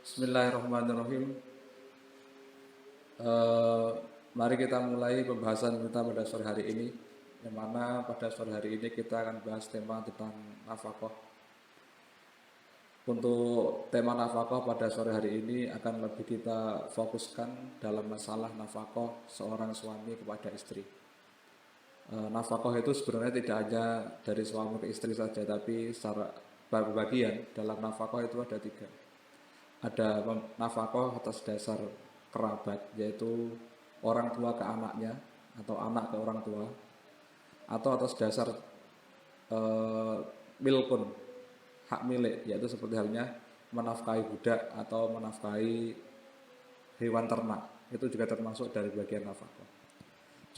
Bismillahirrahmanirrahim. Eh, Mari kita mulai pembahasan kita pada sore hari ini, yang mana pada sore hari ini kita akan bahas tema tentang nafkah. Untuk tema nafkah pada sore hari ini akan lebih kita fokuskan dalam masalah nafkah seorang suami kepada istri. Nafkah itu sebenarnya tidak hanya dari suami ke istri saja, tapi secara berbagian dalam nafkah itu ada tiga. Ada nafkah atas dasar kerabat, yaitu orang tua ke anaknya atau anak ke orang tua, atau atas dasar eh, milkun, hak milik, yaitu seperti halnya menafkahi budak atau menafkahi hewan ternak. Itu juga termasuk dari bagian nafkah.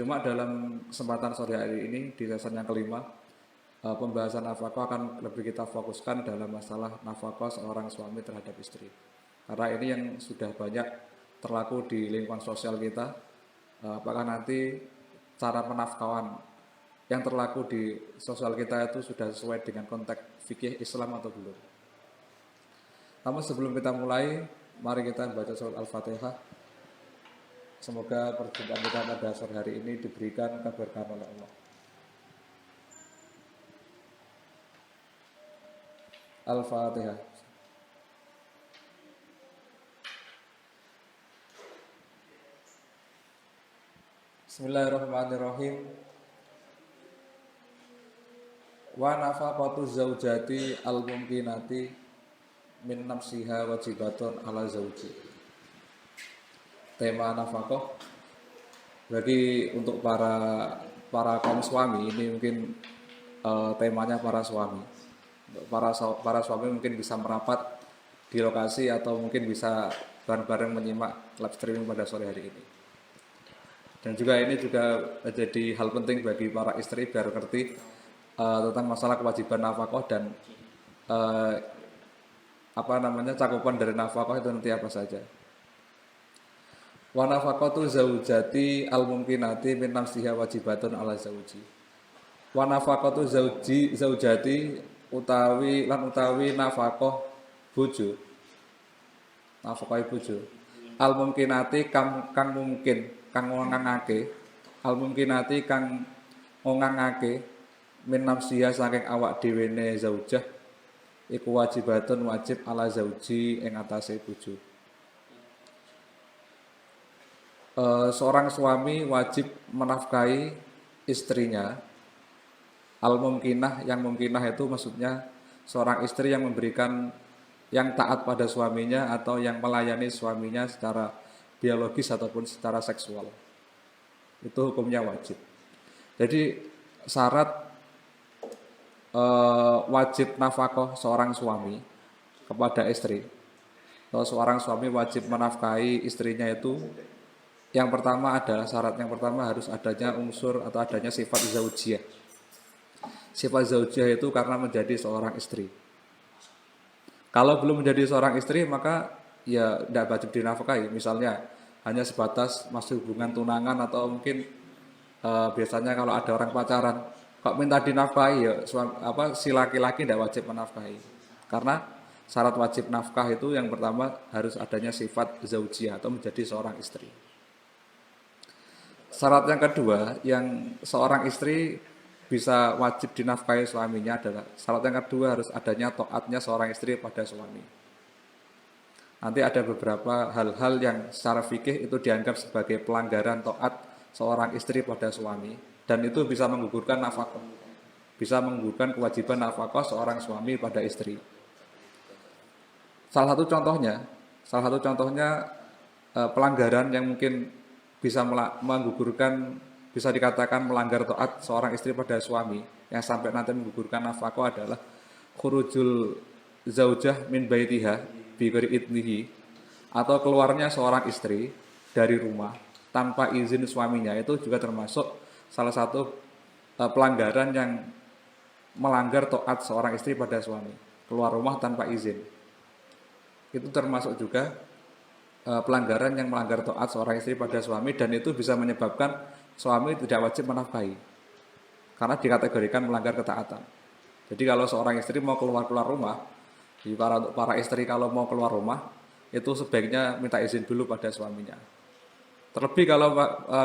Cuma dalam kesempatan sore hari ini di sesi yang kelima, pembahasan nafkah akan lebih kita fokuskan dalam masalah nafkah seorang suami terhadap istri. Karena ini yang sudah banyak terlaku di lingkungan sosial kita, apakah nanti cara penafkahan yang terlaku di sosial kita itu sudah sesuai dengan konteks fikih Islam atau belum. Namun sebelum kita mulai, mari kita baca surat Al-Fatihah. Semoga perjumpaan kita pada sore hari ini diberikan keberkahan oleh Allah. Al-Fatihah. Bismillahirrahmanirrahim. Wa nafaqatu zaujati al-mumkinati min nafsiha wajibatun ala zauji. Tema nafkah bagi untuk para kaum suami ini mungkin temanya para suami. Untuk para suami mungkin bisa merapat di lokasi atau mungkin bisa bareng-bareng menyimak live streaming pada sore hari ini. Dan juga ini juga jadi hal penting bagi para istri biar ngerti tentang masalah kewajiban nafkah dan cakupan dari nafkah itu nanti apa saja. Wa nafaqatu zaujati al-mumkinati min nafsiha wajibatun ala zauji. Wa nafaqatu zaujati utawi nafkah bojo. Nafkah bojo. Al-mumkinati kang mungkin, kang ngangake. Al-mumkinati kang ngangake min nafsiha saking awak dhewe ne zaujah iku wajibatun wajib ala zauji ing atase bojo. Seorang suami wajib menafkahi istrinya. Al-mumkinah, yang mumkinah itu maksudnya seorang istri yang memberikan, yang taat pada suaminya atau yang melayani suaminya secara biologis ataupun secara seksual. Itu hukumnya wajib. Jadi syarat wajib nafkah seorang suami kepada istri, atau seorang suami wajib menafkahi istrinya itu, yang pertama adalah syarat yang pertama harus adanya unsur atau adanya sifat zaujiyah. Sifat zaujiyah itu karena menjadi seorang istri. Kalau belum menjadi seorang istri maka ya tidak wajib dinafkahi. Misalnya hanya sebatas masih hubungan tunangan atau mungkin biasanya kalau ada orang pacaran kok minta dinafkahi ya si laki-laki tidak wajib menafkahi. Karena syarat wajib nafkah itu yang pertama harus adanya sifat zaujiyah atau menjadi seorang istri. Syarat yang kedua yang seorang istri bisa wajib dinafkahi suaminya adalah syarat yang kedua harus adanya taatnya seorang istri pada suami. Nanti ada beberapa hal-hal yang secara fikih itu dianggap sebagai pelanggaran taat seorang istri pada suami dan itu bisa menggugurkan nafkah, bisa menggugurkan kewajiban nafkah seorang suami pada istri. Salah satu contohnya pelanggaran yang mungkin bisa menggugurkan, bisa dikatakan melanggar taat seorang istri pada suami yang sampai nanti menggugurkan nafkah adalah khurujul zaujah min baitiha bi ghairi idnihi, atau keluarnya seorang istri dari rumah tanpa izin suaminya. Itu juga termasuk salah satu pelanggaran yang melanggar taat seorang istri pada suami, keluar rumah tanpa izin. Itu termasuk juga pelanggaran yang melanggar taat seorang istri pada suami dan itu bisa menyebabkan suami tidak wajib menafkahi karena dikategorikan melanggar ketaatan. Jadi kalau seorang istri mau keluar rumah, para istri kalau mau keluar rumah itu sebaiknya minta izin dulu pada suaminya. Terlebih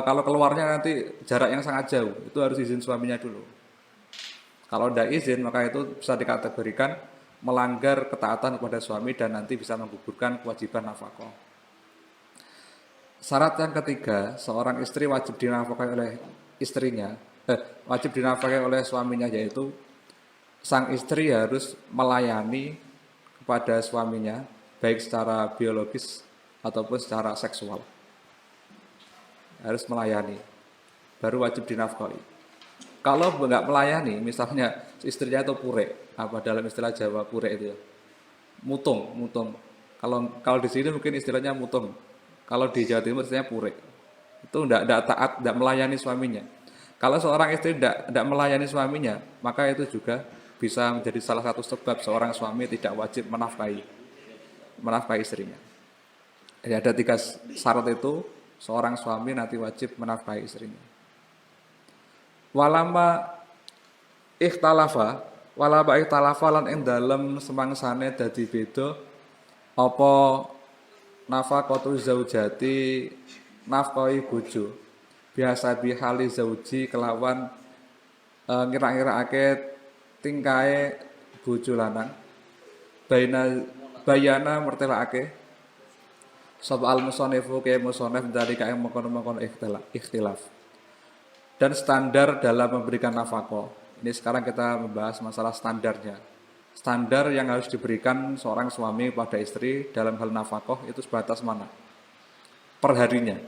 kalau keluarnya nanti jarak yang sangat jauh, itu harus izin suaminya dulu. Kalau tidak izin, maka itu bisa dikategorikan melanggar ketaatan kepada suami dan nanti bisa menggugurkan kewajiban nafkah. Syarat yang ketiga, seorang istri wajib dinafkahi oleh istrinya, wajib dinafkahi oleh suaminya, yaitu sang istri harus melayani kepada suaminya, baik secara biologis ataupun secara seksual. Harus melayani, baru wajib dinafkahi. Kalau nggak melayani, misalnya istrinya itu pure, apa dalam istilah Jawa pure itu ya, mutung. Kalau di sini mungkin istilahnya mutung. Kalau di Jawa Timur istilahnya pure. Itu tidak taat, tidak melayani suaminya. Kalau seorang istri tidak melayani suaminya, maka itu juga bisa menjadi salah satu sebab seorang suami tidak wajib menafkahi istrinya. Jadi ada 3 syarat itu, seorang suami nanti wajib menafkahi istrinya. Walama ikhtalafa lan ing dalem semangsane dadi beda apa nafaqatu zaujati nafkahi bojo biasa bihali zauji kelawan ngira-ngirakake tingkae bojo lanang bayana mertelakake sapa al musannifu ke musannif dari kae mengkono-mengkono ikhtilaf dan standar dalam memberikan nafkah. Ini sekarang kita membahas masalah standarnya. Standar yang harus diberikan seorang suami pada istri dalam hal nafkah itu sebatas mana? Perharinya.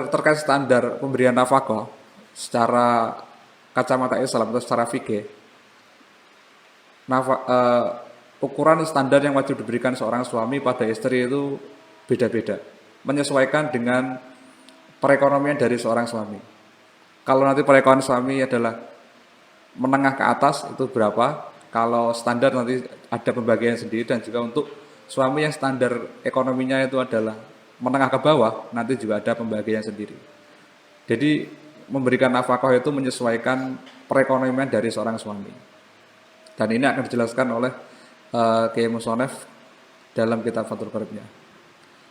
Terkait standar pemberian nafkah secara kacamata Islam atau secara fikih, ukuran standar yang wajib diberikan seorang suami pada istri itu beda-beda, menyesuaikan dengan perekonomian dari seorang suami. Kalau nanti perekonomian suami adalah menengah ke atas itu berapa? Kalau standar nanti ada pembagian sendiri, dan juga untuk suami yang standar ekonominya itu adalah menengah ke bawah, nanti juga ada pembagian sendiri. Jadi memberikan nafkah itu menyesuaikan perekonomian dari seorang suami. Dan ini akan dijelaskan oleh Kiai Musonef dalam kitab Fathul Qaribnya.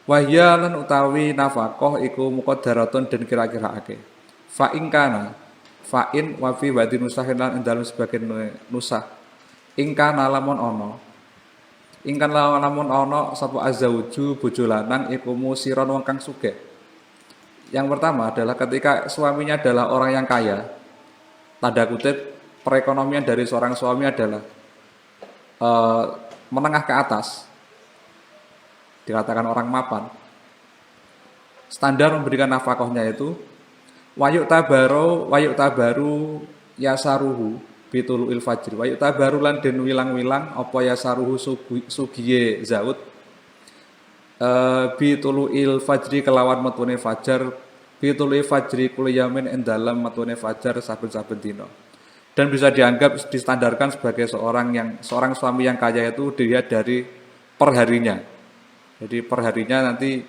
Wahya lan utawi nafkah iku muqaddaratun den kira-kiraake. Fa in kana fa in wa fi wadi nusahin lan dalam sebagian nusah. In kana lamun ana sapa azauju bojo lanang iku musiron wong kang sugih. Yang pertama adalah ketika suaminya adalah orang yang kaya. Tanda kutip perekonomian dari seorang suami adalah menengah ke atas. Dikatakan orang mapan. Standar memberikan nafkahnya itu wayuk tabaru yasaruhu bituluil fajr. Wayuk tabaru lan den wilang-wilang apa yasaruhu sugiye zaud bituluil fajri kelawan metune fajar bituluil fajri kuliyamin ing dalem metune fajar saben-saben dina. Dan bisa dianggap distandarkan sebagai seorang suami yang kaya itu dilihat dari perharinya. Jadi perharinya nanti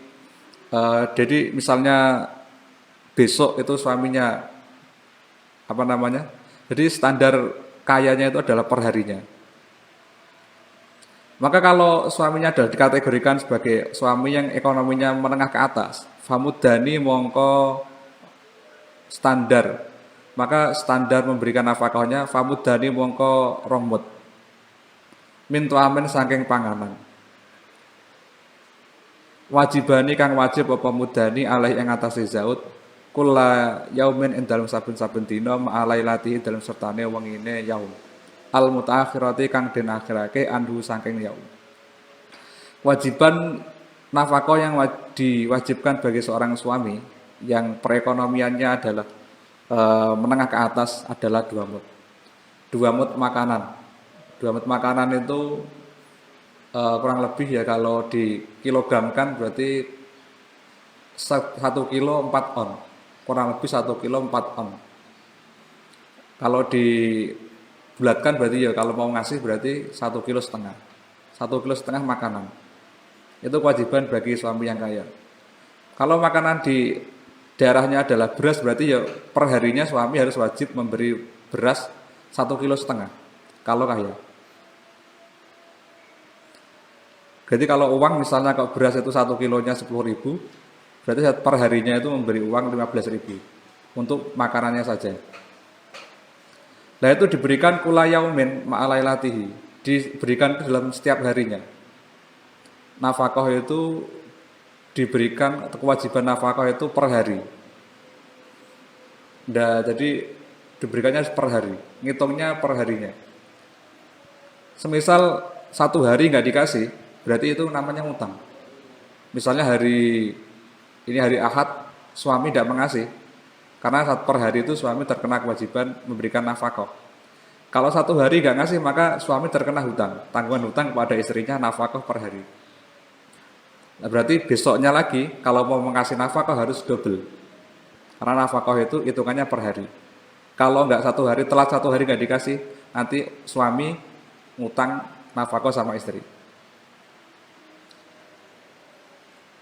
jadi misalnya besok itu suaminya jadi standar kayanya itu adalah perharinya. Maka kalau suaminya adalah dikategorikan sebagai suami yang ekonominya menengah ke atas, famudani mongko standar. Maka standar memberikan nafkahnya famudani mongko rongmut. Mintu amin saking panganan. Wajibani kang wajib apa mudani alaih ing atase zaud kula yaumin ing dalem saben-saben dina ma'alai lati dalem sertane wengine yaum al mutaakhirati kang den akhirake anhu saking yaum. Wajiban nafkah yang diwajibkan bagi seorang suami yang perekonomiannya adalah menengah ke atas adalah 2 mud. 2 mud makanan. 2 mud makanan itu kurang lebih ya kalau dikilogramkan berarti 1 kilo 4 on. Kurang lebih 1 kilo 4 on. Kalau dibulatkan berarti ya kalau mau ngasih berarti 1,5 kilo. 1,5 kilo makanan. Itu kewajiban bagi suami yang kaya. Kalau makanan di daerahnya adalah beras berarti ya perharinya suami harus wajib memberi beras 1,5 kilo kalau kaya. Jadi kalau uang misalnya kalau beras itu 1 kilonya 10.000, berarti per harinya itu memberi uang 15.000 untuk makanannya saja. Nah itu diberikan kulayaumin ma'alailatihi, diberikan dalam setiap harinya. Nafkah itu diberikan, atau kewajiban nafkah itu per hari. Nah, jadi diberikannya per hari, ngitungnya per harinya. Semisal 1 hari nggak dikasih, berarti itu namanya ngutang. Misalnya ini hari Ahad, suami tidak mengasih, karena per hari itu suami terkena kewajiban memberikan nafkah. Kalau 1 hari nggak ngasih, maka suami terkena hutang, tanggungan hutang kepada istrinya nafkah per hari. Nah, berarti besoknya lagi, kalau mau mengasih nafkah harus double, karena nafkah itu hitungannya per hari. Kalau nggak 1 hari, telat 1 hari nggak dikasih, nanti suami ngutang nafkah sama istri.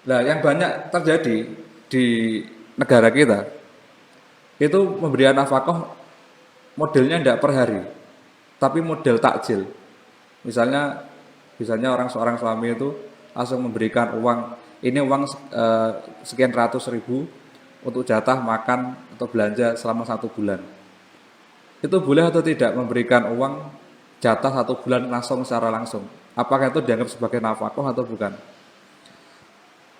Nah, yang banyak terjadi di negara kita, itu pemberian nafkah modelnya tidak per hari, tapi model takjil. Misalnya seorang suami itu langsung memberikan uang, ini uang sekian ratus ribu untuk jatah makan atau belanja selama 1 bulan. Itu boleh atau tidak memberikan uang jatah 1 bulan secara langsung? Apakah itu dianggap sebagai nafkah atau bukan?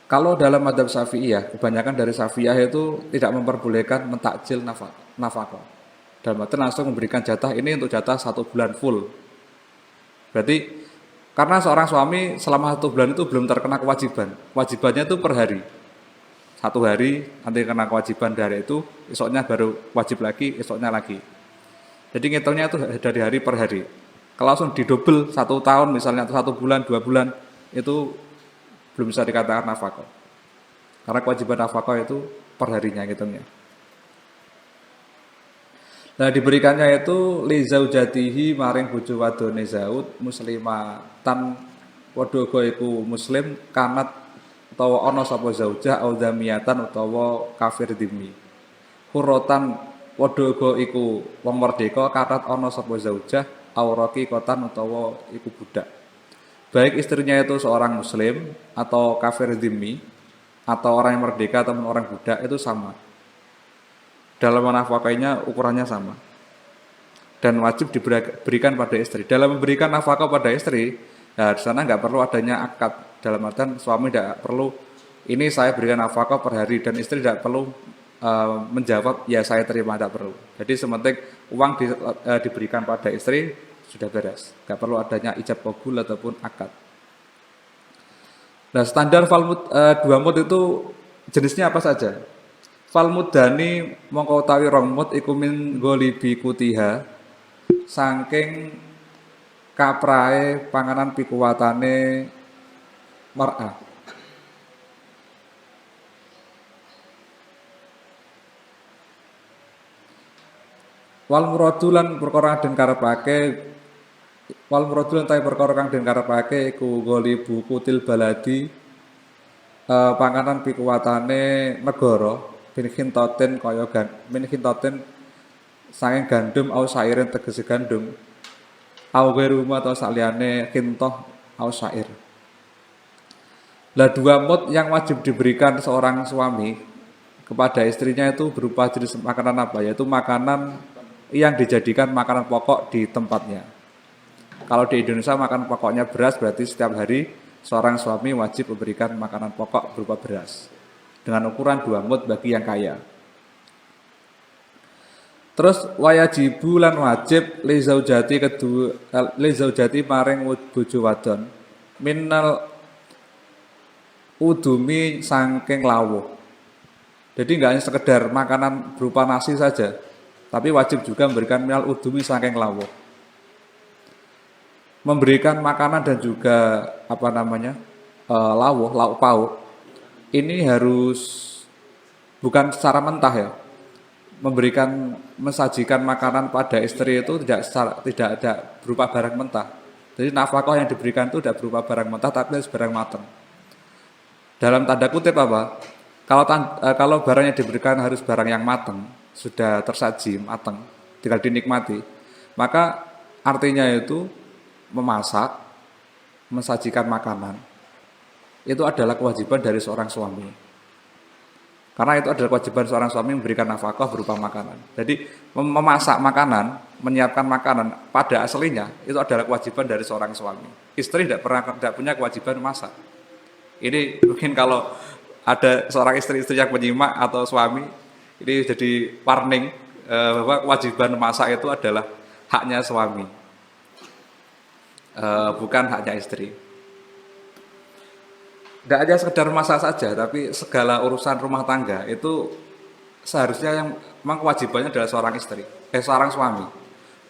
Kalau dalam madzhab Syafi'iyah, kebanyakan dari Syafi'iyah itu tidak memperbolehkan mentakjil nafkah. Dalam arti langsung memberikan jatah ini untuk jatah 1 bulan full. Berarti karena seorang suami selama 1 bulan itu belum terkena kewajiban. Kewajibannya itu per hari. 1 hari nanti kena kewajiban dari itu, esoknya baru wajib lagi, esoknya lagi. Jadi ngitungnya itu dari hari per hari. Kalau langsung didobel 1 tahun misalnya, atau 1 bulan, 2 bulan, itu belum bisa dikatakan nafkah. Karena kewajiban nafkah itu per harinya ngitungnya. Nah diberikannya itu li zaujatihi maring bojo wadone zaud muslimatan padha iku muslim kanat utawa ana sapa zaujah au zamiyatan utawa kafir dhimmi. Hurratan padha iku wong merdeka kanat ana sapa zaujah au raqiqatan utawa iku budak. Baik istrinya itu seorang muslim atau kafir dhimmi atau orang yang merdeka atau orang budak itu sama. Dalam menafkahnya ukurannya sama dan wajib diberikan pada istri. Dalam memberikan nafkah pada istri, nah di sana nggak perlu adanya akad. Dalam artian suami tidak perlu ini saya berikan nafkah per hari dan istri tidak perlu menjawab ya saya terima, tidak perlu. Jadi sementing uang diberikan pada istri sudah beres, nggak perlu adanya ijab qabul ataupun akad. Nah standar dua mud itu jenisnya apa saja? Fal mudani mongko utawi rong mud iku min ghalibi kutiha saking kaprae panganan pikuwatane mar'ah. Wal muradulan perkara den karepake wal muradulan ta perkara kang den karepake iku ghalibu kutil baladi panganan pikuwatane negara min khintatin kaya min khintatin saking gandum au sairin tegese gandum au rumah atau saliyane khintoh au sair. Lah dua mud yang wajib diberikan seorang suami kepada istrinya itu berupa jenis makanan apa? Yaitu makanan yang dijadikan makanan pokok di tempatnya. Kalau di Indonesia makan pokoknya beras, berarti setiap hari seorang suami wajib memberikan makanan pokok berupa beras dengan ukuran 2 mud bagi yang kaya. Terus wayajibu lan wajib li zaujati maring bojo wadon minal udumi saking lawuh. Jadi enggak hanya sekedar makanan berupa nasi saja, tapi wajib juga memberikan minal udumi saking lawuh. Memberikan makanan dan juga lauk pauk ini harus bukan secara mentah ya. Mensajikan makanan pada istri itu tidak ada berupa barang mentah. Jadi nafkah yang diberikan itu tidak berupa barang mentah tapi harus barang matang. Dalam tanda kutip apa? Kalau barang yang diberikan harus barang yang matang, sudah tersaji matang, tinggal dinikmati, maka artinya itu memasak, mensajikan makanan itu adalah kewajiban dari seorang suami. Karena itu adalah kewajiban seorang suami memberikan nafkah berupa makanan. Jadi memasak makanan, menyiapkan makanan pada aslinya itu adalah kewajiban dari seorang suami. Istri tidak punya kewajiban memasak. Ini mungkin kalau ada seorang istri-istri yang menyimak atau suami, ini jadi warning bahwa kewajiban memasak itu adalah haknya suami, bukan haknya istri. Tidak hanya sekedar masak saja, tapi segala urusan rumah tangga itu seharusnya yang memang kewajibannya adalah seorang istri, seorang suami.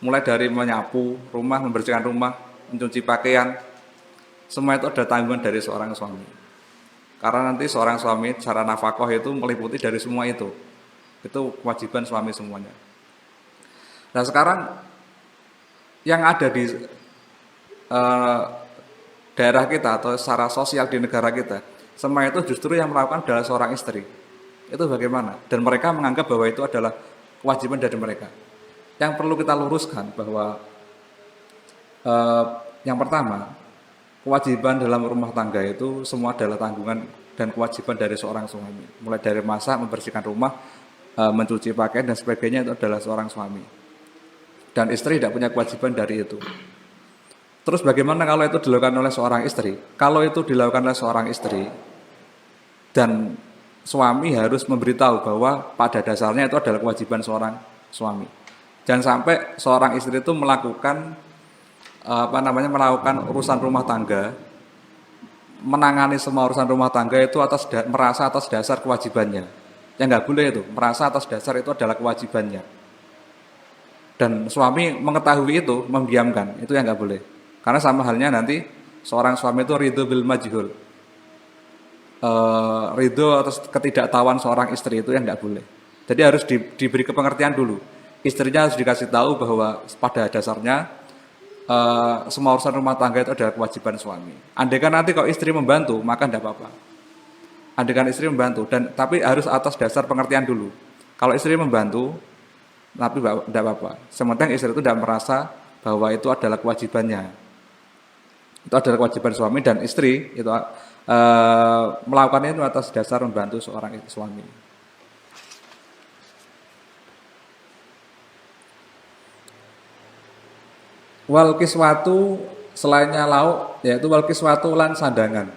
Mulai dari menyapu rumah, membersihkan rumah, mencuci pakaian, semua itu ada tanggungan dari seorang suami. Karena nanti seorang suami cara nafkah itu meliputi dari semua itu. Itu kewajiban suami semuanya. Nah sekarang yang ada di daerah kita atau secara sosial di negara kita, semua itu justru yang melakukan adalah seorang istri. Itu bagaimana? Dan mereka menganggap bahwa itu adalah kewajiban dari mereka. Yang perlu kita luruskan bahwa yang pertama, kewajiban dalam rumah tangga itu semua adalah tanggungan dan kewajiban dari seorang suami. Mulai dari masak, membersihkan rumah, mencuci pakaian dan sebagainya itu adalah seorang suami. Dan istri tidak punya kewajiban dari itu. Terus bagaimana kalau itu dilakukan oleh seorang istri? Kalau itu dilakukan oleh seorang istri dan suami harus memberitahu bahwa pada dasarnya itu adalah kewajiban seorang suami. Jangan sampai seorang istri itu melakukan melakukan urusan rumah tangga, menangani semua urusan rumah tangga itu merasa atas dasar kewajibannya. Yang nggak boleh itu, merasa atas dasar itu adalah kewajibannya. Dan suami mengetahui itu, memdiamkan, itu yang nggak boleh. Karena sama halnya nanti seorang suami itu ridho bil majhul. Ridho atas ketidaktahuan seorang istri itu yang nggak boleh. Jadi harus diberi kepengertian dulu. Istrinya harus dikasih tahu bahwa pada dasarnya semua urusan rumah tangga itu adalah kewajiban suami. Andaikan nanti kalau istri membantu, maka tidak apa-apa. Andaikan istri membantu, tapi harus atas dasar pengertian dulu. Kalau istri membantu, tapi tidak apa-apa. Sementara istri itu tidak merasa bahwa itu adalah kewajibannya. Itu adalah kewajiban suami dan istri itu melakukannya itu atas dasar membantu seorang suami. Wal kiswatu selainnya lauk yaitu wal kiswatu lan sandangan.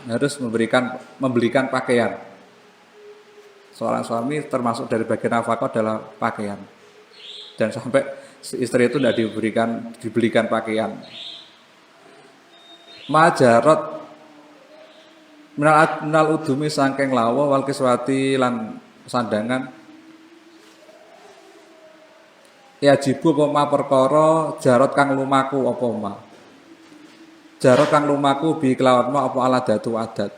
Harus membelikan pakaian. Seorang suami termasuk dari bagian nafkah adalah pakaian. Dan sampai istri itu tidak dibelikan pakaian. Majarot minal udumi sangking lawa wal kiswati lan sandangan ya jibu apa perkara jarot kang lumaku apa ma jarot kang lumaku bi kelawan ma apa aladatu adat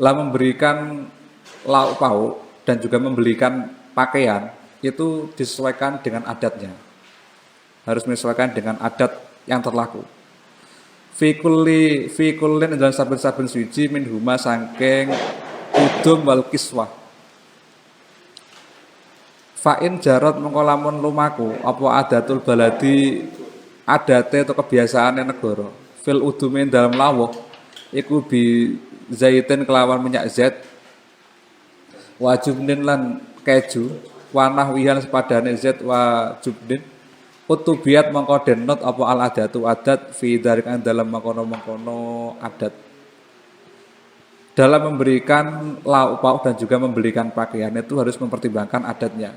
lah memberikan lauk pauk dan juga membelikan pakaian itu disesuaikan dengan adatnya, harus menyesuaikan dengan adat yang berlaku. Fikullin dalam saben-saben suci min huma sangking udum wal kiswah. Fa'in jarot mengko lamun lumaku apa adatul baladi adate atau kebiasaane negara. Fil udumin dalam lawuh iku bi zaitin kelawan minyak zait wajubnin lan keju wanah wihan sepadane zait wajubnin utubiat mengko denot apa al adatu adat fi darikan dalam mengkono adat dalam memberikan lauk pauk dan juga membelikan pakaian itu harus mempertimbangkan adatnya.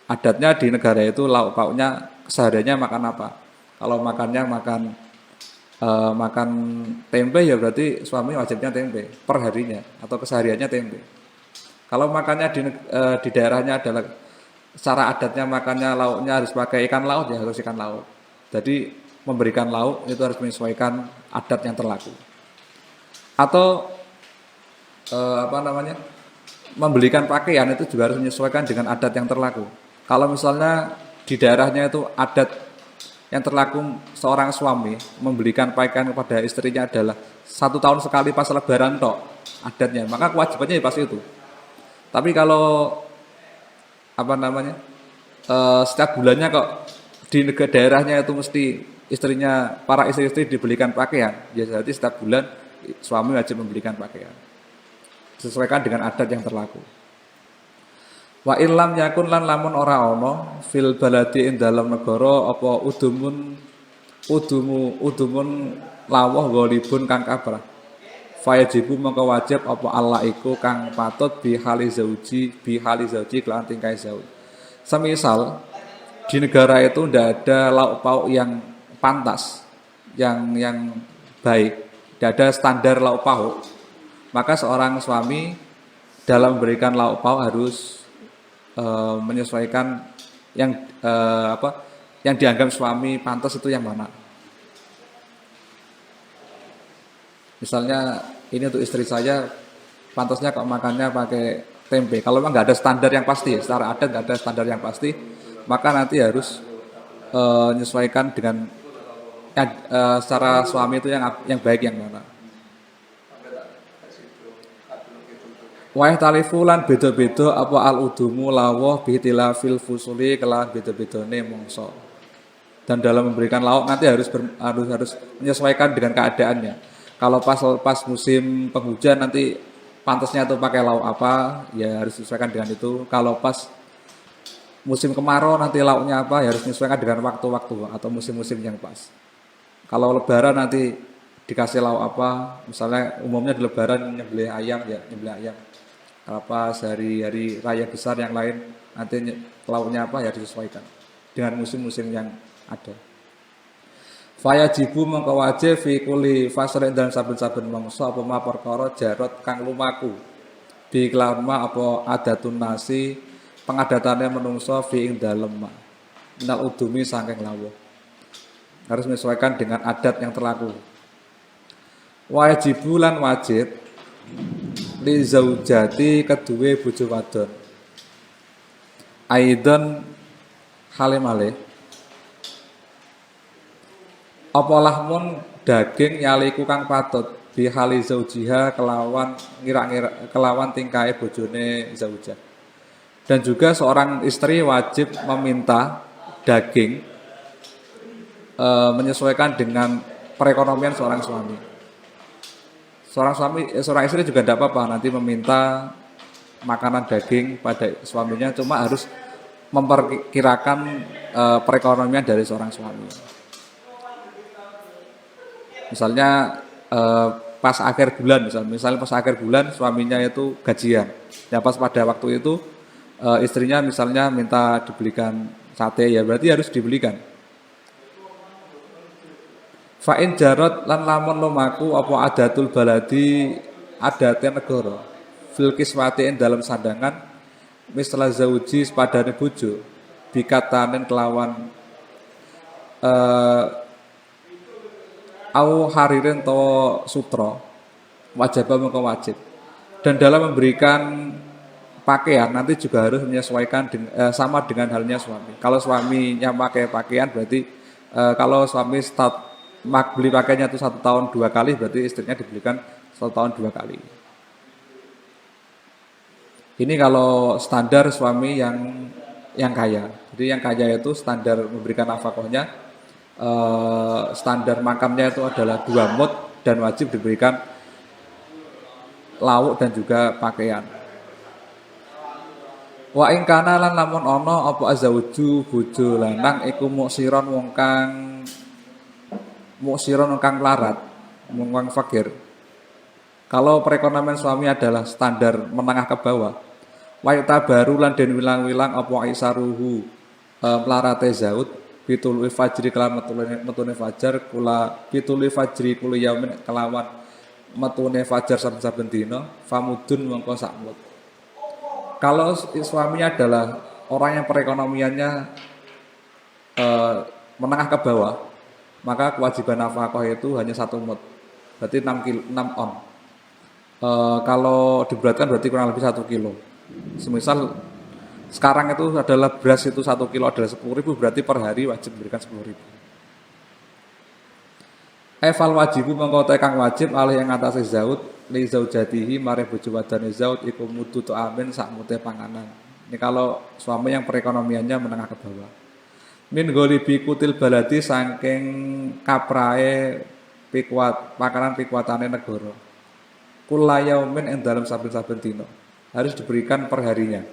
Adatnya di negara itu lauk pauknya kesehariannya makan apa? Kalau makannya makan tempe ya berarti suami wajibnya tempe per harinya atau kesehariannya tempe. Kalau makannya di daerahnya adalah secara adatnya makannya lauknya harus pakai ikan laut ya harus ikan laut. Jadi memberikan lauk itu harus menyesuaikan adat yang berlaku. Atau membelikan pakaian itu juga harus menyesuaikan dengan adat yang berlaku. Kalau misalnya di daerahnya itu adat yang berlaku seorang suami membelikan pakaian kepada istrinya adalah 1 tahun sekali pas lebaran tok adatnya, maka kewajibannya ya pas itu. Tapi kalau setiap bulannya kok di negara daerahnya itu mesti para istri-istri dibelikan pakaian, ya berarti setiap bulan suami wajib membelikan pakaian. Sesuaikan dengan adat yang berlaku. Wa illam yakun lan lamun ora ana fil baladi ing dalam negara apa udumun lawuh ghalibun kang kabrah. Fayajibu mongko wajib apa Allah iku kang patut bi hali zauji kelan tingkai zauj. Semisal di negara itu ndak ada lauk pauk yang pantas, yang baik, tidak ada standar lauk pauk, maka seorang suami dalam memberikan lauk pauk harus menyesuaikan yang yang dianggap suami pantas itu yang mana. Misalnya ini untuk istri saya pantasnya kok makannya pakai tempe. Kalau memang nggak ada standar yang pasti, secara adat nggak ada standar yang pasti, maka nanti harus menyesuaikan dengan secara suami itu yang baik yang mana. Wa talifu lan beda-beda apa al-udumu lawuh bitilafil fusuli kelan beda-bedane mangsa. Dan dalam memberikan lauk nanti harus menyesuaikan dengan keadaannya. Kalau pas musim penghujan nanti pantasnya tuh pakai lauk apa, ya harus disesuaikan dengan itu. Kalau pas musim kemarau nanti lauknya apa, ya harus menyesuaikan dengan waktu-waktu atau musim-musim yang pas. Kalau lebaran nanti dikasih lauk apa, misalnya umumnya di lebaran nyembelih ayam ya, nyembelih ayam. Kalau pas hari-hari raya besar yang lain nanti lauknya apa ya disesuaikan dengan musim-musim yang ada. Fayajibu mongko wajib fi kulli fasrin dan saben-saben mangsa apa ma perkara jarot kang lumaku. Bi kelama apa adatun nasi pengadatane menungso fi ing dalem. Minal udumi saking lawuh. Harus menyesuaikan dengan adat yang terlaku. Wajibu lan wajib li zaujati kedue bojo wadon. Aidon halimale apa lahmun daging yaliku kang patut bi hali zaujiha kelawan kelawan tingkae bojone zaujah. Dan juga seorang istri wajib meminta daging menyesuaikan dengan perekonomian seorang suami. Seorang istri juga tidak apa-apa nanti meminta makanan daging pada suaminya, cuma harus memperkirakan perekonomian dari seorang suami. Misalnya pas akhir bulan, misalnya pas akhir bulan suaminya itu gajian, ya pas pada waktu itu istrinya misalnya minta dibelikan sate, ya berarti harus dibelikan. Fa'in jarot lan lamun lumaku apa adatul baladi adatnya negara fil kiswatiin dalam sandangan misal zauji sepadane bojo bikatanen kelawan au haririn to sutra wajib mengko wajib. Dan dalam memberikan pakaian nanti juga harus menyesuaikan sama dengan halnya suami. Kalau suaminya pakai pakaian berarti kalau suami beli pakaiannya itu 1 tahun 2 kali, berarti istrinya dibelikan 1 tahun 2 kali. Ini kalau standar suami yang kaya. Jadi yang kaya itu standar memberikan nafkahnya, standar makamnya itu adalah 2 mud dan wajib diberikan lauk dan juga pakaian. Wa ing kana lan lamun ana apa azauju bojo lanang iku muksiron wong kang larat, wong fakir. Kalau perekonomian suami adalah standar menengah ke bawah, wa tabaru lan den wilang-wilang apa aisaruhu melarate zaud bitul fajri kelawan metune fajar kula bitul fajri kula yaumin kelawan metune fajar saben-saben dina famudun mongko sakmut. Kalau suaminya adalah orang yang perekonomiannya menengah ke bawah, maka kewajiban nafkah itu hanya 1 mud, berarti 6 on. Kalau diberatkan berarti kurang lebih 1 kilo. Semisal sekarang itu adalah beras itu 1 kilo adalah 10.000, berarti per hari wajib memberikan 10.000. Fal wajibu mengko kang wajib alih yang atase zaud li zaujatihi mare bojo wadane zaud iku mudu to amin sak mute panganan. Ini kalau suami yang perekonomiannya menengah ke bawah. Min ghalibi kutil baladi saking kaprae makanan pikuatane negara. Kula yaumin ing dalam saben-saben dina. Harus diberikan per harinya.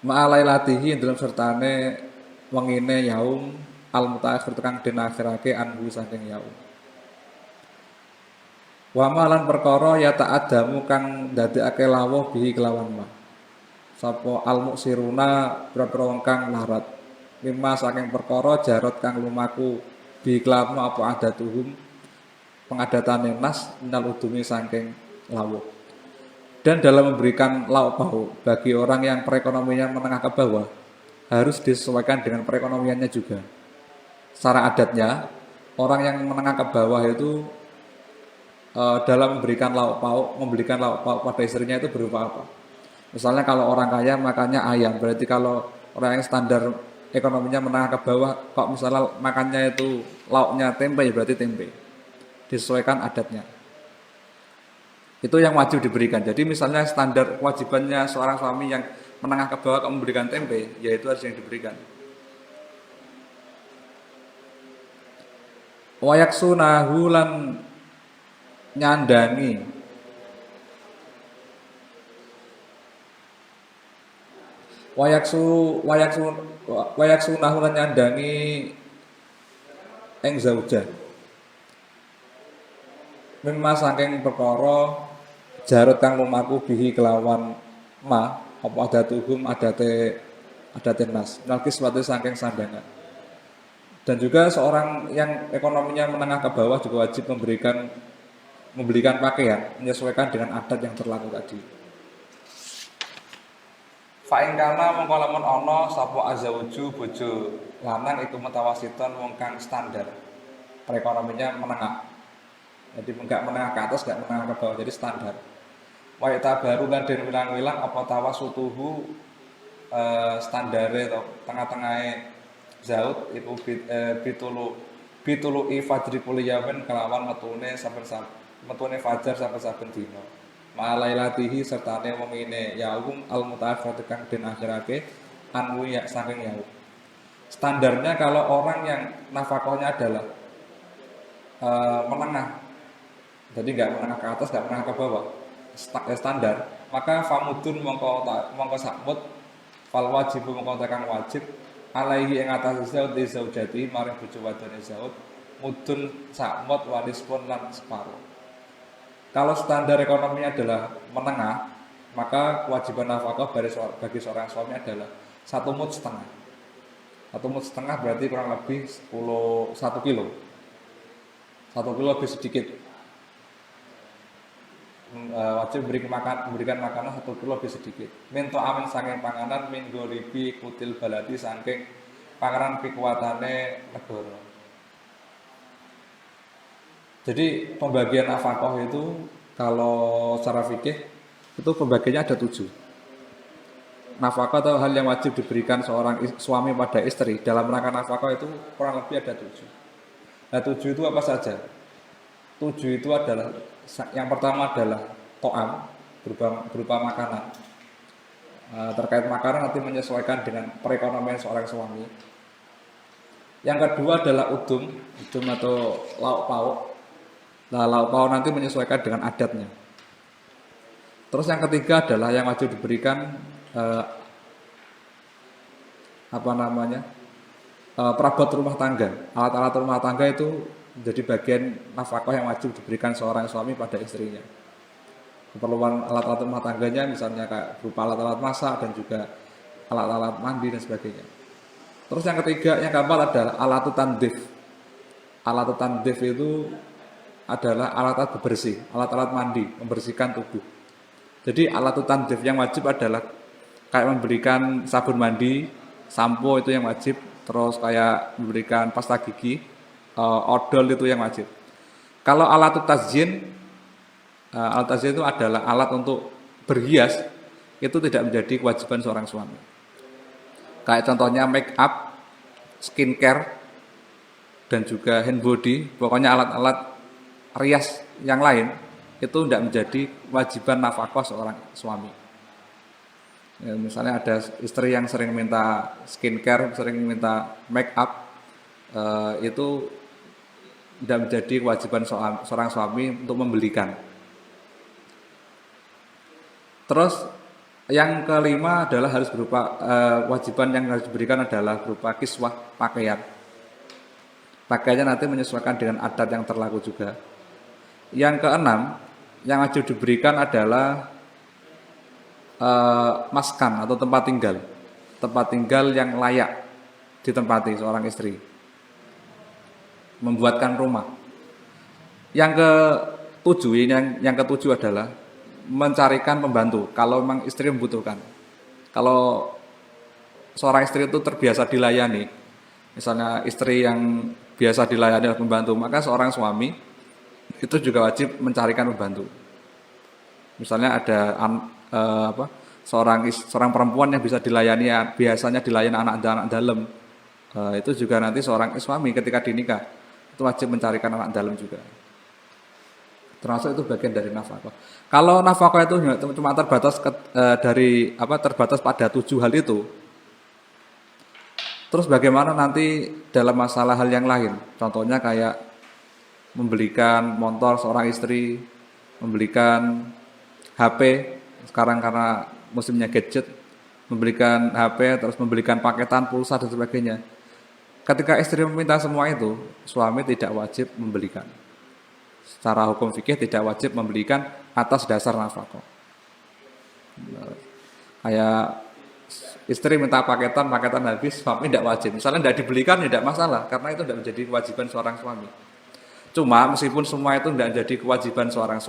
Ma'alailatihi ing dalam sertane wengine yaum al mutaakhir kang den akhirake anhu saking yaum. Wa malan perkara ya ta'addamu kang ndadekake lawuh bihi kelawan ma. Sapa al muksiruna pira-pira wong kang larat. Mimma saking perkara jarot kang lumaku bihi kelawan apa adatuhum pengadatane nas minal udumi saking lawuh. Dan dalam memberikan lauk pauk bagi orang yang perekonomiannya menengah ke bawah harus disesuaikan dengan perekonomiannya juga. Secara adatnya orang yang menengah ke bawah itu dalam memberikan lauk pauk pada istrinya itu berupa apa? Misalnya kalau orang kaya makannya ayam, berarti kalau orang yang standar ekonominya menengah ke bawah, kok misalnya makannya itu lauknya tempe, ya berarti tempe. Disesuaikan adatnya. Itu yang wajib diberikan. Jadi misalnya standar kewajibannya seorang suami yang menengah ke bawah kalau memberikan tempe, yaitu harus yang diberikan. Wayaksunahu lan nyandangi wayaksunahu lan nyandangi ing zaujah. Mimma saking perkara jarut kang lumaku bihi kelawan ma apa adatuhum adate nas nalkis suatu saking sandangan. Dan juga seorang yang ekonominya menengah ke bawah juga wajib membelikan pakaian menyesuaikan dengan adat yang berlaku tadi. Fa'in kana mongko lamun ana sapa azawju bojo lanang iku mutawasiton wong kang standar perekonomiannya menengah. Jadi enggak menengah ke atas, enggak menengah ke bawah, jadi standar. Wa tabaru lan den wilang-wilang apa tawasutuhu standare atau tengah-tengahe zaud itu bitulu fajri kuliyawen kelawan metune fajar saben dina. Ma'alailatihi sertane wengine yaum al mutaakhir kang den akhirake anwu ya saking yaum. Standarnya kalau orang yang nafkahnya adalah menengah, jadi nggak menengah ke atas, nggak menengah ke bawah, standar, maka famudun mongko sakmut fal wajib mongko tekan wajib alaihi ing atas zaujati maring bojo wadone zauj mudun sakmut walispun lan separuh. Kalau standar ekonominya adalah menengah, maka kewajiban nafkah bagi seorang suami adalah 1 mud setengah. 1 mud setengah berarti kurang lebih 1 kilo. 1 kilo lebih sedikit. Wajib memberikan makanan 1 kilo lebih sedikit. Minto amin saking panganan minggu ribi kutil baladi saking panganan pikuatane negara. Jadi pembagian nafkah itu kalau secara fikih itu pembagiannya ada 7. Nafkah atau hal yang wajib diberikan seorang suami pada istri dalam rangka nafkah itu kurang lebih ada 7. Nah 7 itu apa saja? 7 itu adalah yang pertama adalah to'am berupa makanan. Terkait makanan nanti menyesuaikan dengan perekonomian seorang suami. Yang kedua adalah udum atau lauk pauk. Nah, lauk pauk nanti menyesuaikan dengan adatnya. Terus yang ketiga adalah yang wajib diberikan perabot rumah tangga. Alat-alat rumah tangga itu menjadi bagian nafkah yang wajib diberikan seorang suami pada istrinya. Keperluan alat-alat rumah tangganya misalnya kayak berupa alat-alat masak dan juga alat-alat mandi dan sebagainya. Terus yang ketiga, yang keempat adalah alatut tandif. Alatut tandif itu adalah alat-alat bebersih, alat-alat mandi, membersihkan tubuh. Jadi alatut tandif yang wajib adalah kayak memberikan sabun mandi, sampo itu yang wajib, terus kayak memberikan pasta gigi, odol itu yang wajib. Kalau alatut tazyin, alat tazyin itu adalah alat untuk berhias, itu tidak menjadi kewajiban seorang suami. Kayak contohnya make up, skincare, dan juga hand body, pokoknya alat-alat rias yang lain itu tidak menjadi kewajiban nafkah seorang suami. Ya, misalnya ada istri yang sering minta skincare, sering minta make up, itu tidak menjadi kewajiban seorang suami untuk membelikan. Terus yang kelima adalah harus berupa kewajiban yang harus diberikan adalah berupa kiswah pakaian. Pakaiannya nanti menyesuaikan dengan adat yang terlaku juga. Yang keenam yang wajib diberikan adalah maskan atau tempat tinggal yang layak ditempati seorang istri, membuatkan rumah. Yang ketujuh ini yang ketujuh adalah mencarikan pembantu kalau memang istri membutuhkan. Kalau seorang istri itu terbiasa dilayani, misalnya istri yang biasa dilayani oleh pembantu, maka seorang suami itu juga wajib mencarikan pembantu. Misalnya ada seorang perempuan yang bisa dilayani, biasanya dilayani anak dalam, itu juga nanti seorang suami ketika dinikah itu wajib mencarikan anak dalam juga. Termasuk itu bagian dari nafkah. Kalau nafkah itu cuma terbatas terbatas pada 7 hal itu. Terus bagaimana nanti dalam masalah hal yang lain? Contohnya kayak membelikan motor seorang istri, membelikan HP, sekarang karena musimnya gadget, membelikan HP, terus membelikan paketan, pulsa dan sebagainya. Ketika istri meminta semua itu, suami tidak wajib membelikan. Secara hukum fikih tidak wajib membelikan atas dasar nafkah. Kayak istri minta paketan habis, suami tidak wajib. Misalnya tidak dibelikan tidak masalah, karena itu tidak menjadi kewajiban seorang suami. Cuma meskipun semua itu tidak menjadi kewajiban seorang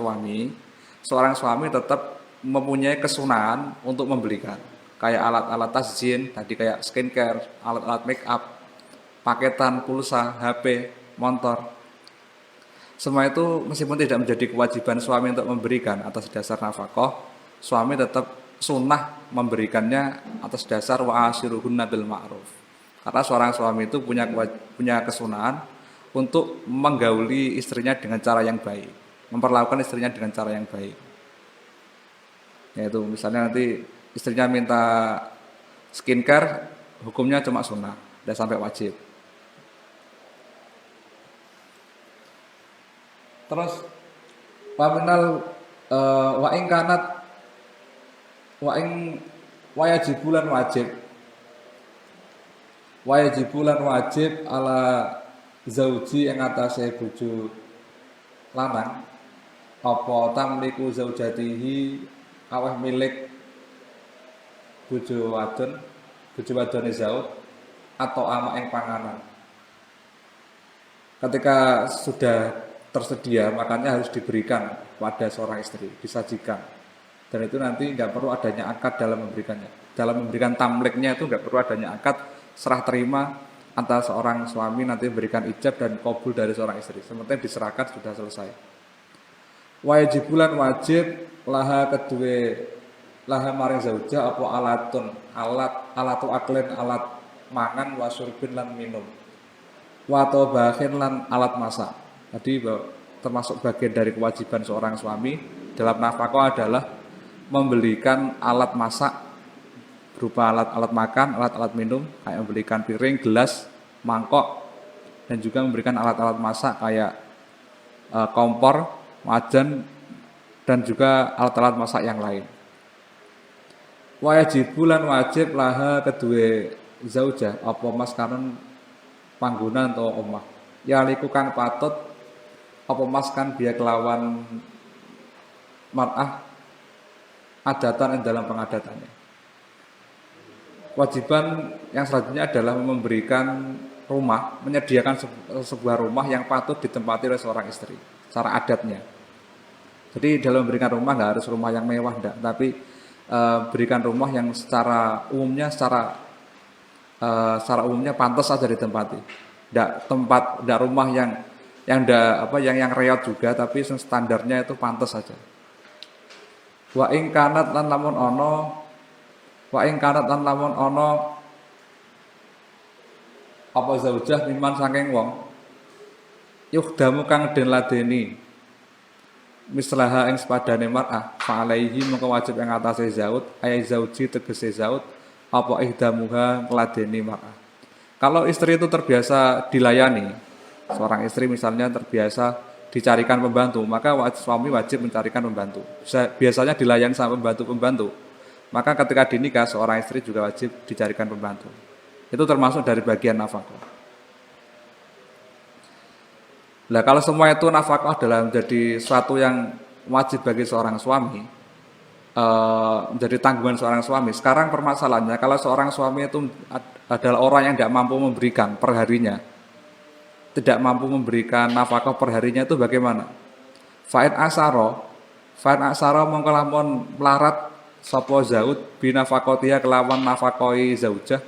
suami tetap mempunyai kesunahan untuk membelikan. Kayak alat-alat tasjin, tadi kayak skincare, alat-alat make up, paketan, pulsa, HP, motor. Semua itu meskipun tidak menjadi kewajiban suami untuk memberikan atas dasar nafkah, suami tetap sunnah memberikannya atas dasar wa'ashiruhunna bil ma'ruf. Karena seorang suami itu punya kesunahan untuk menggauli istrinya dengan cara yang baik, memperlakukan istrinya dengan cara yang baik. Yaitu misalnya nanti istrinya minta skincare, hukumnya cuma sunnah, tidak sampai wajib. Terus paminal wajibulan wajib ala zauji yang atase bojo lanang apa tamliku zaujatihi aweh milik bojo wadone zauj atau ama ing panganan. Ketika sudah tersedia, makanya harus diberikan pada seorang istri, disajikan. Dan itu nanti nggak perlu adanya akad dalam memberikannya. Dalam memberikan tamliknya itu nggak perlu adanya akad serah terima antara seorang suami nanti memberikan ijab dan qabul dari seorang istri. Sementara diserahkan sudah selesai. Wajibulan wajib laha maring zauja apa alatu aklen alat mangan wasurbin lan minum. Wa tabahin lan alat masak. Jadi termasuk bagian dari kewajiban seorang suami dalam nafkah adalah membelikan alat masak berupa alat-alat makan, alat-alat minum, kayak membelikan piring, gelas, mangkok, dan juga memberikan alat-alat masak kayak kompor, wajan, dan juga alat-alat masak yang lain. Wajibulan wajib laha kedua zaujah apa maskanan panggonan atau omah. Ya liku kang patut apa maskan biya kelawan mar'ah adatan yang dalam pengadatannya. Kewajiban yang selanjutnya adalah memberikan rumah, menyediakan sebuah rumah yang patut ditempati oleh seorang istri, secara adatnya. Jadi dalam memberikan rumah nggak harus rumah yang mewah, enggak, tapi berikan rumah yang secara umumnya pantas saja ditempati. Enggak rumah yang reot juga, tapi standarnya itu pantas saja. Wa ing kanat lan lamun ana apa zaujah miman saking wong yukhdamu kang den ladeni mislaha ing sepadane mar'ah fa alaihi mengko wajib ing atase zaud ayai zauji tegese zaud apa ihdamuha ngladeni mar'ah. Kalau istri itu terbiasa dilayani, Seorang istri misalnya terbiasa dicarikan pembantu, maka suami wajib mencarikan pembantu. Biasanya dilayani sama pembantu-pembantu. Maka ketika dinikah, seorang istri juga wajib dicarikan pembantu. Itu termasuk dari bagian nafkah. Nah, kalau semua itu nafkah adalah menjadi suatu yang wajib bagi seorang suami, menjadi tanggungan seorang suami. Sekarang permasalahannya, kalau seorang suami itu adalah orang yang tidak mampu memberikan perharinya, tidak mampu memberikan nafkah perharinya itu bagaimana? Fa'in asaro mongko lamun melarat sapa zaud binafakotia kelawan nafakoi zaujah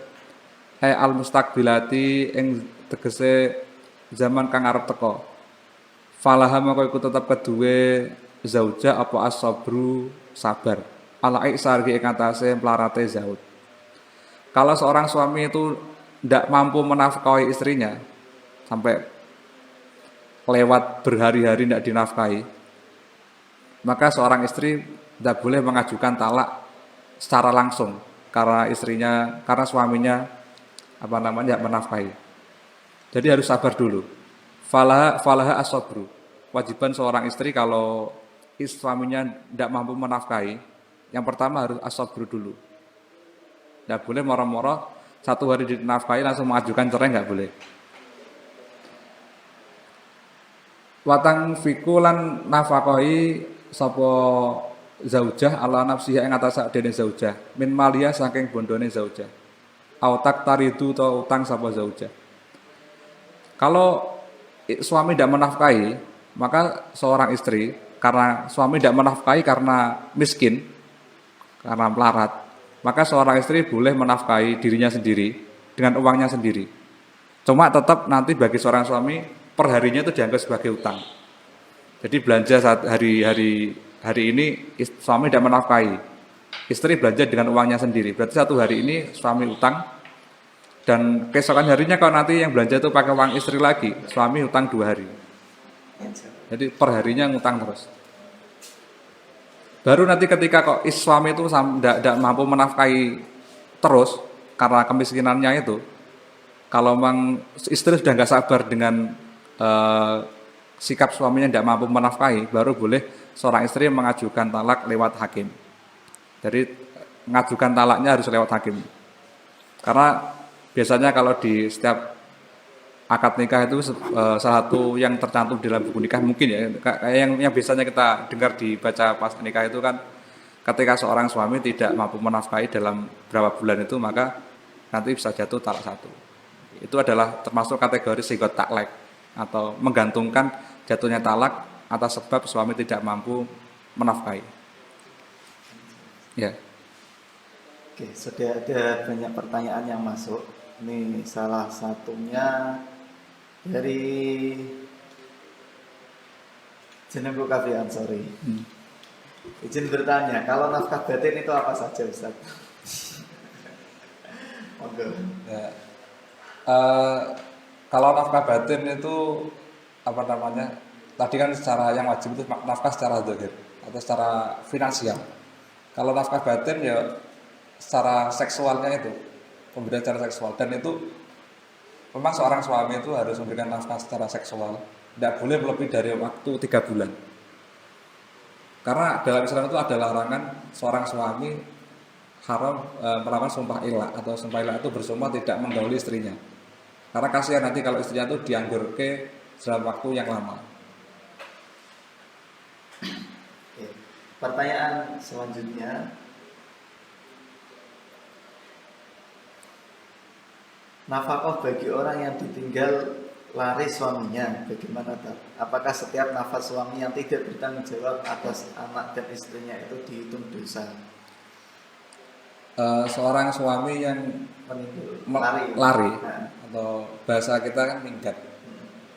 al mustaqbilati ing tegese zaman kang arep teka. Falaha mongko iku tetep kedue zaujah apa as-sabru sabar. Ala iksar ing atase melarate zaud. Kalau seorang suami itu tidak mampu menafkahi istrinya sampai lewat berhari-hari tidak dinafkahi, maka seorang istri tidak boleh mengajukan talak secara langsung karena suaminya tidak menafkahi. Jadi harus sabar dulu. Falaha as-sabru. Wajiban seorang istri kalau suaminya tidak mampu menafkahi, yang pertama harus as-sabru dulu. Tidak boleh moro-moro satu hari dinafkahi langsung mengajukan cerai, nggak boleh. Watang fikulan nafakahi sapa zaujah ala nafsiha ing atas dene zaujah min malia saking bondone zaujah. Autak taridu atau utang sapa zaujah. Kalau suami tidak menafkahi, maka seorang istri karena suami tidak menafkahi karena miskin, karena melarat, maka seorang istri boleh menafkahi dirinya sendiri dengan uangnya sendiri. Cuma tetap nanti bagi seorang suami perharinya itu dianggap sebagai utang. Jadi belanja saat hari ini suami tidak menafkahi, istri belanja dengan uangnya sendiri. Berarti satu hari ini suami utang, dan keesokan harinya kalau nanti yang belanja itu pakai uang istri lagi, suami utang 2 hari. Jadi perharinya ngutang terus. Baru nanti ketika kok suami itu tidak mampu menafkahi terus karena kemiskinannya itu, kalau memang istri sudah nggak sabar dengan sikap suaminya tidak mampu menafkahi, baru boleh seorang istri mengajukan talak lewat hakim. Jadi mengajukan talaknya harus lewat hakim. Karena biasanya kalau di setiap akad nikah itu salah satu yang tercantum di dalam buku nikah mungkin ya, kayak yang biasanya kita dengar dibaca pas nikah itu kan, ketika seorang suami tidak mampu menafkahi dalam berapa bulan itu, maka nanti bisa jatuh talak 1. Itu adalah termasuk kategori sigot taklek, atau menggantungkan jatuhnya talak atas sebab suami tidak mampu menafkahi. Ya. Oke, sudah ada banyak pertanyaan yang masuk. Ini salah satunya dari Jenengku Kafi Ansori. Izin bertanya, kalau nafkah batin itu apa saja, Ustaz? Monggo. Ya. Kalau nafkah batin itu tadi kan secara yang wajib itu nafkah secara zahir atau secara finansial. Kalau nafkah batin ya secara seksualnya itu, pemberian secara seksual, dan itu memang seorang suami itu harus memberikan nafkah secara seksual, tidak boleh lebih dari waktu 3 bulan. Karena dalam Islam itu ada larangan seorang suami haram melakukan sumpah ilah, atau sumpah ilah itu bersumpah tidak menggauli istrinya. Karena kasihan nanti kalau istrinya itu dianggur ke dalam waktu yang lama. Oke. Pertanyaan selanjutnya, nafkah bagi orang yang ditinggal lari suaminya, bagaimana tak? Apakah setiap nafas suami yang tidak bertanggung jawab atas anak dan istrinya itu dihitung dosa? Seorang suami yang lari atau bahasa kita kan minggat.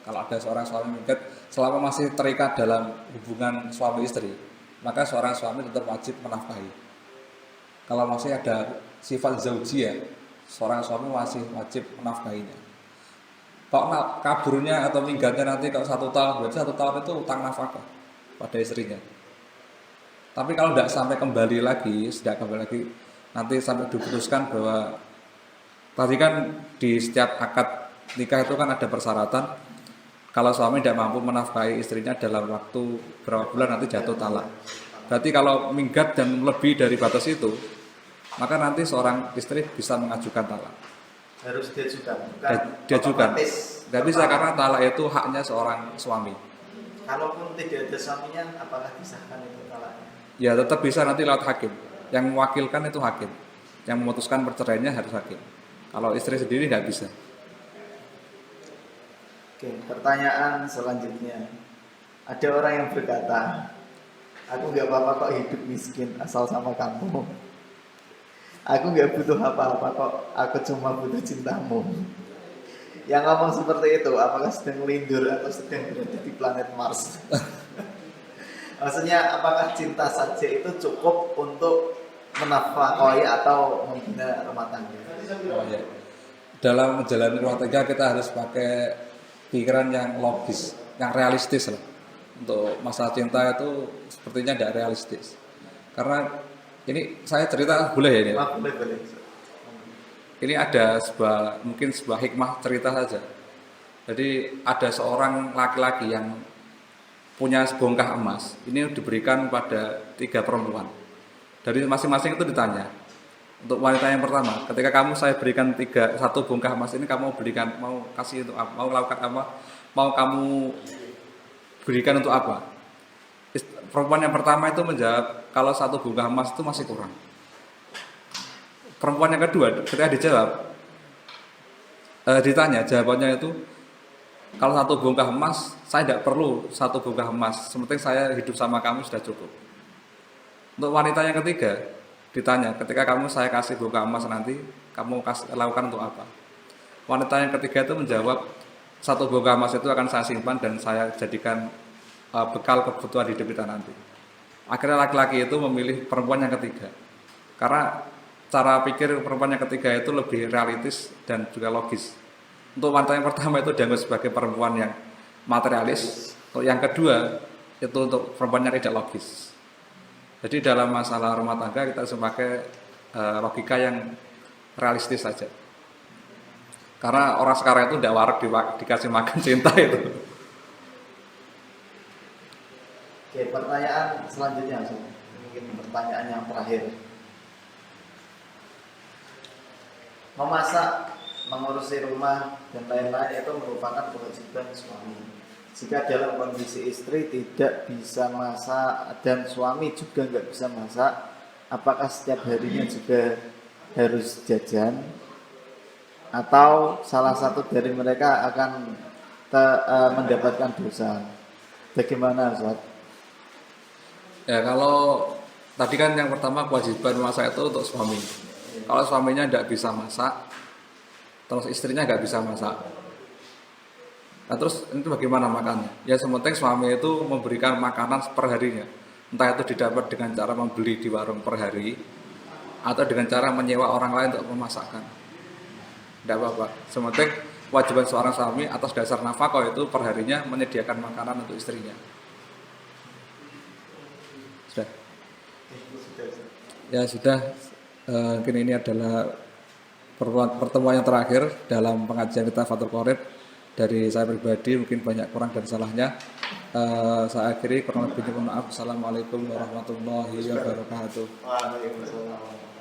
Kalau ada seorang suami minggat, selama masih terikat dalam hubungan suami istri, maka seorang suami tetap wajib menafkahi. Kalau masih ada sifat zaujiyah, seorang suami masih wajib menafkahinya. Kalau kaburnya atau minggatnya nanti kalau 1 tahun, berarti 1 tahun itu utang nafkah pada istrinya. Tapi kalau tidak sampai kembali lagi, nanti sampai diputuskan bahwa tadi kan di setiap akad nikah itu kan ada persyaratan kalau suami tidak mampu menafkahi istrinya dalam waktu berapa bulan nanti jatuh talak. Berarti kalau minggat dan lebih dari batas itu, maka nanti seorang istri bisa mengajukan talak. Harus diajukan, bukan Diajukan. otomatis. Tidak bisa karena talak itu haknya seorang suami. Kalaupun tidak ada suaminya, apakah disahkan itu talaknya? Ya tetap bisa nanti lewat hakim. Yang mewakilkan itu hakim. Yang memutuskan perceraiannya harus hakim. Kalau istri sendiri tidak bisa. Oke, pertanyaan selanjutnya. Ada orang yang berkata, aku nggak apa-apa kok hidup miskin asal sama kamu. Aku nggak butuh apa-apa kok, aku cuma butuh cintamu. Yang ngomong seperti itu, apakah sedang melindur atau sedang berada di planet Mars? Maksudnya, apakah cinta saja itu cukup untuk menafkahi atau membina rumah tangga? Oh, ya. Dalam menjalani rumah tangga kita harus pakai pikiran yang logis, yang realistis lah. Untuk masalah cinta itu sepertinya tidak realistis. Karena ini saya cerita boleh ya ini? Boleh. Ini ada mungkin sebuah hikmah cerita saja. Jadi ada seorang laki-laki yang punya sebongkah emas. Ini diberikan pada 3 perempuan. Dari masing-masing itu ditanya. Untuk wanita yang pertama, ketika saya berikan 1 bongkah emas ini, kamu mau kasih untuk apa? Mau lakukan apa? Mau kamu berikan untuk apa? Perempuan yang pertama itu menjawab, kalau 1 bongkah emas itu masih kurang. Perempuan yang kedua, ketika ditanya, jawabannya itu, kalau 1 bongkah emas, saya tidak perlu 1 bongkah emas. Sementing saya hidup sama kamu sudah cukup. Untuk wanita yang ketiga, ditanya, ketika saya kasih bongkah emas nanti, kamu lakukan untuk apa? Wanita yang ketiga itu menjawab, 1 bongkah emas itu akan saya simpan dan saya jadikan bekal kebutuhan hidup kita nanti. Akhirnya laki-laki itu memilih perempuan yang ketiga. Karena cara pikir perempuan yang ketiga itu lebih realistis dan juga logis. Untuk wanita yang pertama itu dianggap sebagai perempuan yang materialis. Untuk yang kedua itu untuk perempuan yang tidak logis. Jadi dalam masalah rumah tangga kita harus memakai logika yang realistis saja. Karena orang sekarang itu tidak warak dikasih makan cinta itu. Oke, pertanyaan selanjutnya, mungkin pertanyaan yang terakhir. Memasak, mengurusi rumah, dan lain-lain itu merupakan kewajiban suami. Jika dalam kondisi istri tidak bisa masak dan suami juga nggak bisa masak, apakah setiap harinya juga harus jajan? Atau salah satu dari mereka akan mendapatkan dosa? Bagaimana, Ustaz? Ya kalau tadi kan yang pertama kewajiban masak itu untuk suami. Kalau suaminya tidak bisa masak, terus istrinya nggak bisa masak. Nah terus itu bagaimana makannya? Ya sementing suami itu memberikan makanan perharinya. Entah itu didapat dengan cara membeli di warung per hari, atau dengan cara menyewa orang lain untuk memasakkan. Tidak apa-apa. Sementing kewajiban seorang suami atas dasar nafkah itu perharinya menyediakan makanan untuk istrinya. Sudah? Ya sudah. Mungkin ini adalah pertemuan yang terakhir dalam pengajian kita Fathul Qorib. Dari saya pribadi mungkin banyak kurang dan salahnya. Saya akhiri, kurang lebihnya mohon maaf. Assalamualaikum warahmatullahi wabarakatuh. Waalaikumsalam.